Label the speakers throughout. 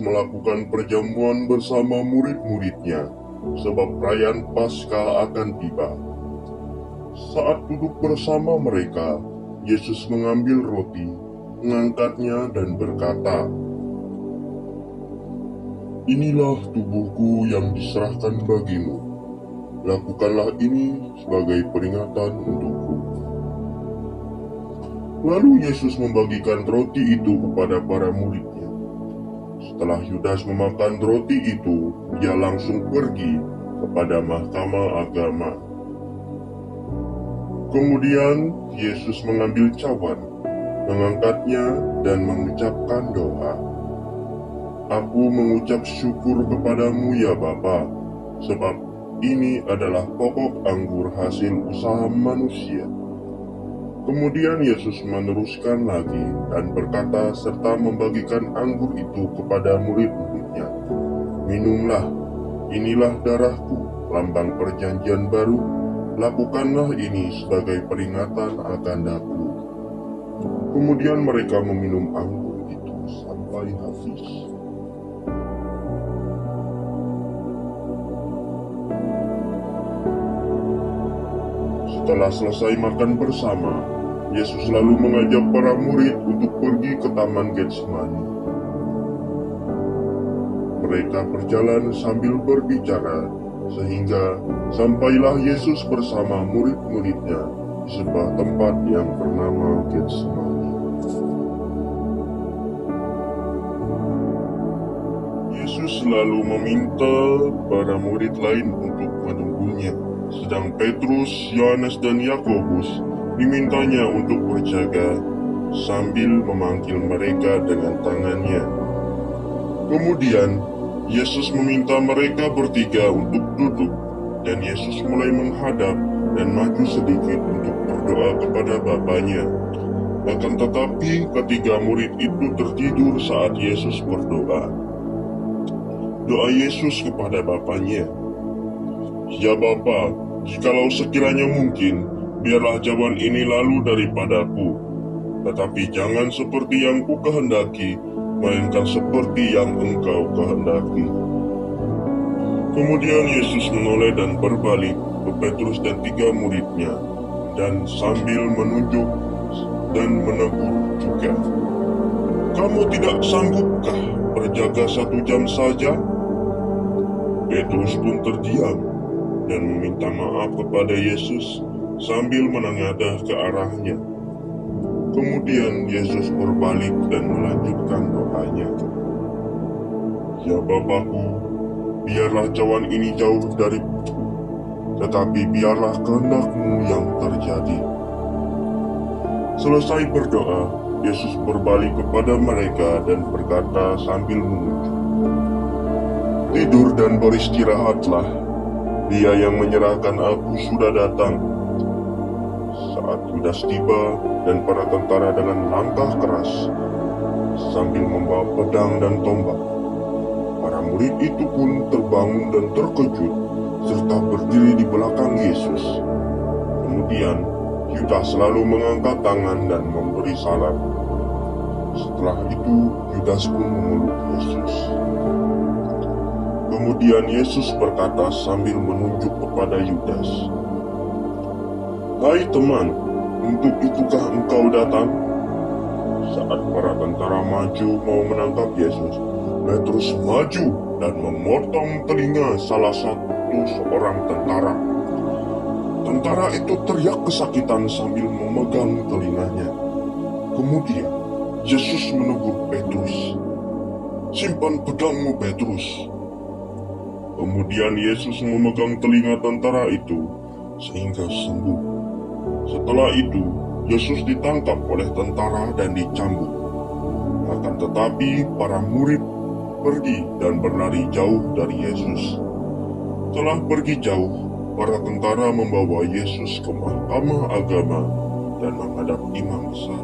Speaker 1: melakukan perjamuan bersama murid-muridnya, sebab perayaan Paskah akan tiba. Saat duduk bersama mereka, Yesus mengambil roti, mengangkatnya dan berkata, "Inilah tubuhku yang diserahkan bagimu. Lakukanlah ini sebagai peringatan untukku." Lalu Yesus membagikan roti itu kepada para muridnya. Setelah Yudas memakan roti itu, dia langsung pergi kepada mahkamah agama. Kemudian Yesus mengambil cawan, mengangkatnya dan mengucapkan doa. "Aku mengucap syukur kepadamu ya Bapa, sebab ini adalah pokok anggur hasil usaha manusia." Kemudian Yesus meneruskan lagi dan berkata serta membagikan anggur itu kepada murid-muridnya, "Minumlah, inilah darahku, lambang perjanjian baru. Lakukanlah ini sebagai peringatan akan aku." Kemudian mereka meminum anggur itu sampai habis. Setelah selesai makan bersama, Yesus lalu mengajak para murid untuk pergi ke Taman Getsemani. Mereka berjalan sambil berbicara, sehingga sampailah Yesus bersama murid-muridnya di sebuah tempat yang bernama Getsemani. Yesus lalu meminta para murid lain untuk menunggunya, sedang Petrus, Yohanes, dan Yakobus dimintanya untuk berjaga sambil memanggil mereka dengan tangannya. Kemudian Yesus meminta mereka bertiga untuk duduk, dan Yesus mulai menghadap dan maju sedikit untuk berdoa kepada Bapanya. Akan tetapi ketiga murid itu tertidur saat Yesus berdoa. Doa Yesus kepada Bapanya, "Ya Bapa, jikalau sekiranya mungkin, biarlah cawan ini lalu daripadaku. Tetapi jangan seperti yang ku kehendaki, melainkan seperti yang Engkau kehendaki." Kemudian Yesus menoleh dan berbalik ke Petrus dan tiga muridnya, dan sambil menunjuk dan menegur juga, "Kamu tidak sanggupkah berjaga 1 jam saja?" Petrus pun terdiam dan meminta maaf kepada Yesus sambil menengadah ke arahnya. Kemudian Yesus berbalik dan melanjutkan doanya, "Ya Bapakku, biarlah cawan ini jauh dariku, tetapi biarlah kehendak-Mu yang terjadi." Selesai berdoa, Yesus berbalik kepada mereka dan berkata sambil menunjuk, "Tidur dan beristirahatlah. Dia yang menyerahkan aku sudah datang." Saat Yudas tiba dan para tentara dengan langkah keras sambil membawa pedang dan tombak, para murid itu pun terbangun dan terkejut serta berdiri di belakang Yesus. Kemudian Yudas lalu mengangkat tangan dan memberi salam. Setelah itu Yudas pun memeluk Yesus. Kemudian Yesus berkata sambil menunjuk kepada Yudas, "Hai teman, untuk itukah engkau datang?" Saat para tentara maju mau menangkap Yesus, Petrus maju dan memotong telinga salah satu seorang tentara. Tentara itu teriak kesakitan sambil memegang telinganya. Kemudian Yesus menegur Petrus, "Simpan pedangmu, Petrus." Kemudian Yesus memegang telinga tentara itu sehingga sembuh. Setelah itu, Yesus ditangkap oleh tentara dan dicambuk. Akan tetapi para murid pergi dan berlari jauh dari Yesus. Setelah pergi jauh, para tentara membawa Yesus ke mahkamah agama dan menghadap imam besar.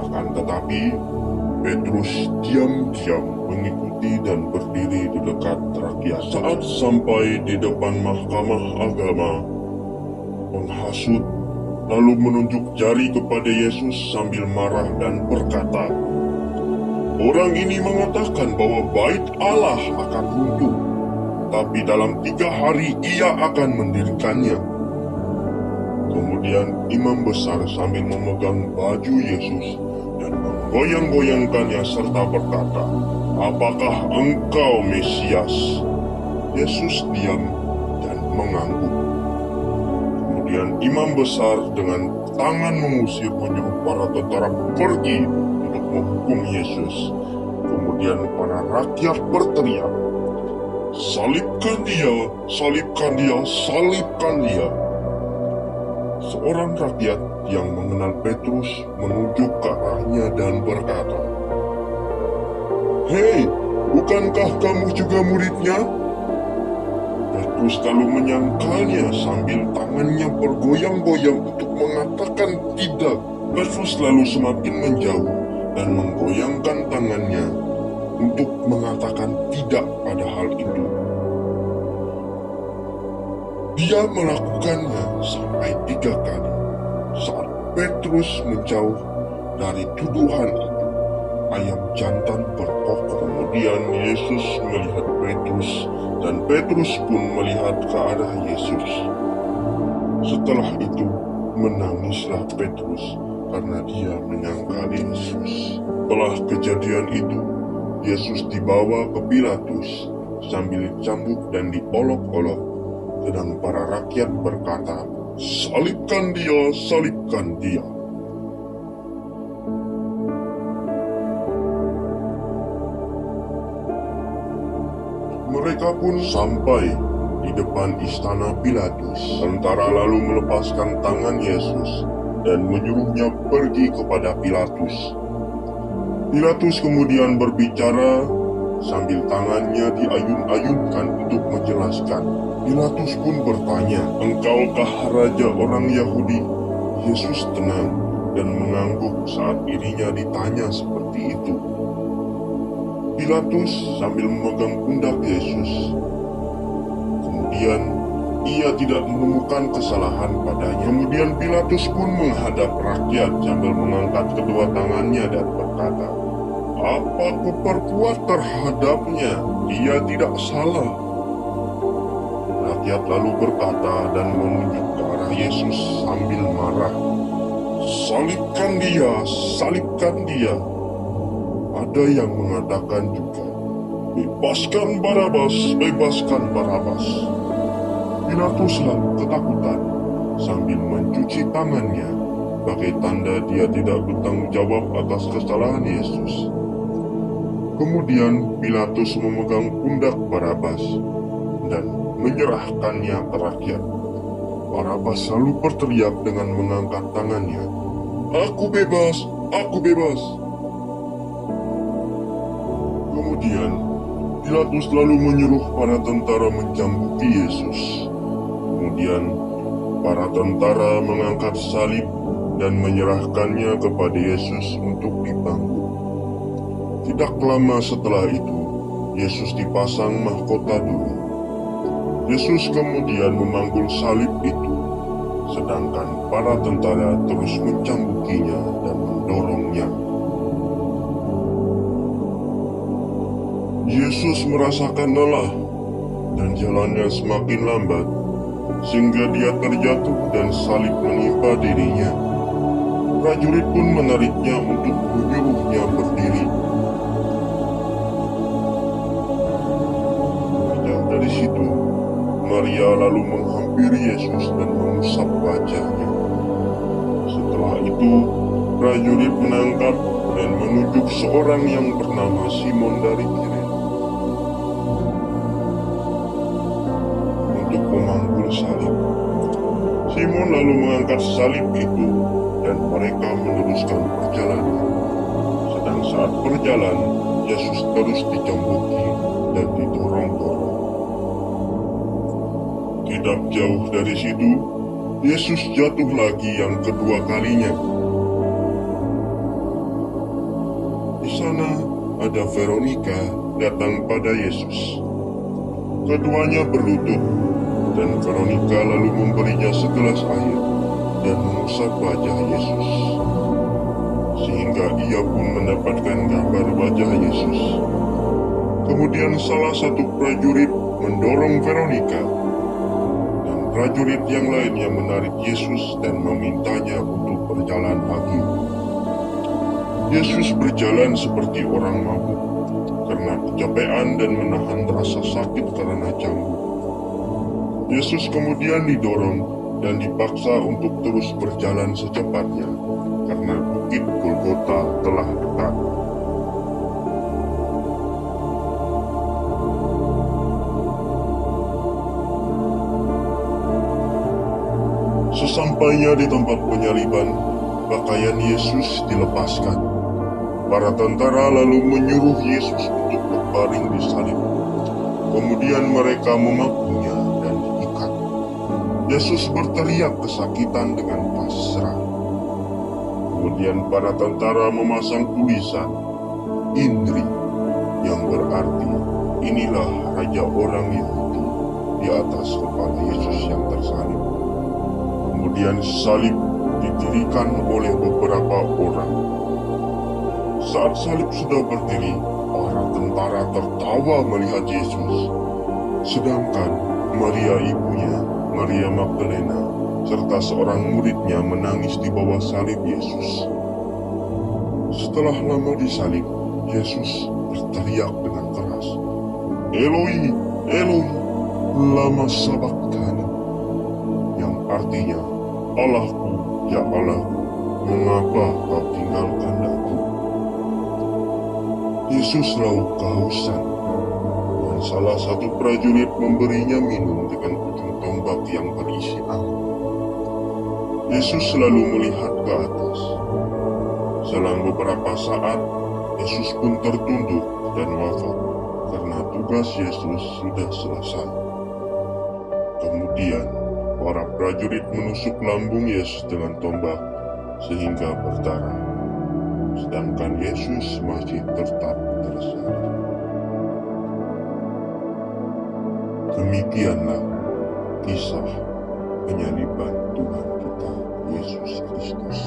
Speaker 1: Akan tetapi, Petrus diam-diam mengikuti dan berdiri di dekat rakyat. Saat sampai di depan mahkamah agama, penghasut lalu menunjuk jari kepada Yesus sambil marah dan berkata, "Orang ini mengatakan bahwa bait Allah akan runtuh, tapi dalam 3 hari ia akan mendirikannya." Kemudian imam besar sambil memegang baju Yesus dan menggoyang-goyangkannya serta berkata, "Apakah engkau Mesias?" Yesus diam dan mengangguk. Kemudian imam besar dengan tangan mengusir menyuruh para tentara pergi untuk menghukum Yesus. Kemudian para rakyat berteriak, "Salibkan dia, salibkan dia, salibkan dia." Seorang rakyat yang mengenal Petrus menunjuk ke arahnya dan berkata, "Hei, bukankah kamu juga muridnya?" Petrus lalu menyangkalnya sambil tangannya bergoyang-goyang untuk mengatakan tidak. Petrus lalu semakin menjauh dan menggoyangkan tangannya untuk mengatakan tidak pada hal itu. Dia melakukannya sampai 3 kali. Saat Petrus menjauh dari tuduhan itu, ayam jantan berkokok. Kemudian Yesus melihat Petrus, dan Petrus pun melihat ke arah Yesus. Setelah itu, menangislah Petrus karena dia menyangkal Yesus. Setelah kejadian itu, Yesus dibawa ke Pilatus sambil dicambuk dan diolok-olok. Sedang para rakyat berkata, "Salibkan dia, salibkan dia." Mereka pun sampai di depan istana Pilatus. Tentara lalu melepaskan tangan Yesus dan menyuruhnya pergi kepada Pilatus. Pilatus kemudian berbicara sambil tangannya diayun-ayunkan untuk menjelaskan. Pilatus pun bertanya, "Engkaukah raja orang Yahudi?" Yesus tenang dan mengangguk saat dirinya ditanya seperti itu. Pilatus sambil memegang pundak Yesus. Kemudian ia tidak menemukan kesalahan padanya. Kemudian Pilatus pun menghadap rakyat sambil mengangkat kedua tangannya dan berkata, "Apa kuperbuat terhadapnya? Dia tidak salah." Rakyat lalu berkata dan menunjuk ke arah Yesus sambil marah, "Salibkan dia, salibkan dia." Ada yang mengatakan juga, "Bebaskan Barabas, bebaskan Barabas." Pilatus lalu ketakutan sambil mencuci tangannya sebagai tanda dia tidak bertanggung jawab atas kesalahan Yesus. Kemudian Pilatus memegang pundak Barabas dan menyerahkannya ke rakyat. Barabas lalu berteriak dengan mengangkat tangannya, "Aku bebas, aku bebas." Kemudian Pilatus lalu menyuruh para tentara mencambuki Yesus. Kemudian para tentara mengangkat salib dan menyerahkannya kepada Yesus untuk dipangku. Tidak lama setelah itu, Yesus dipasang mahkota dulu. Yesus kemudian memanggul salib itu, sedangkan para tentara terus mencambukinya dan mendorongnya. Yesus merasakan lelah dan jalannya semakin lambat, sehingga dia terjatuh dan salib menimpa dirinya. Prajurit pun menariknya untuk menyuruhnya berdiri. Jauh dari situ, Maria lalu menghampiri Yesus dan mengusap wajahnya. Setelah itu, prajurit menangkap dan menunjuk seorang yang bernama Simon dari Kirene untuk memanggul salib. Simon lalu mengangkat salib itu dan mereka meneruskan perjalanan. Sedang saat berjalan, Yesus terus dicambuki dan didorong-dorong. Tidak jauh dari situ, Yesus jatuh lagi yang kedua kalinya. Di sana ada Veronika datang pada Yesus. Keduanya berlutut, dan Veronika lalu memberinya segelas air dan mengusap wajah Yesus, sehingga ia pun mendapatkan gambar wajah Yesus. Kemudian salah satu prajurit mendorong Veronica, dan prajurit yang lainnya menarik Yesus dan memintanya untuk berjalan lagi. Yesus berjalan seperti orang mabuk karena kecapean dan menahan rasa sakit karena cambuk. Yesus kemudian didorong dan dipaksa untuk terus berjalan secepatnya karena bukit Golgota telah dekat. Sesampainya di tempat penyaliban, pakaian Yesus dilepaskan. Para tentara lalu menyuruh Yesus untuk berbaring di salib. Kemudian mereka memakunya dan diikat. Yesus berteriak kesakitan dengan pasrah. Kemudian para tentara memasang tulisan Indri, yang berarti inilah Raja orang Yahudi, di atas kepala Yesus yang tersalib. Kemudian salib didirikan oleh beberapa orang. Saat salib sudah berdiri, para tentara tertawa melihat Yesus. Sedangkan Maria ibunya, Maria Magdalena, serta seorang muridnya menangis di bawah salib Yesus. Setelah lama disalib, Yesus berteriak dengan keras, Eloi, Eloi, lama sabachthani, yang artinya, Allahku, ya Allahku, mengapa kau tinggalkan aku? Yesus lalu kehausan, dan salah satu prajurit memberinya minum dengan ujung tombak yang berisi angin. Yesus lalu melihat ke atas. Selang beberapa saat, Yesus pun tertunduk dan wafat karena tugas Yesus sudah selesai. Kemudian, para prajurit menusuk lambung Yesus dengan tombak sehingga berdarah. Sedangkan Yesus masih tetap tersalib. Demikianlah kisah penyaliban Tuhan kita Yesus Kristus.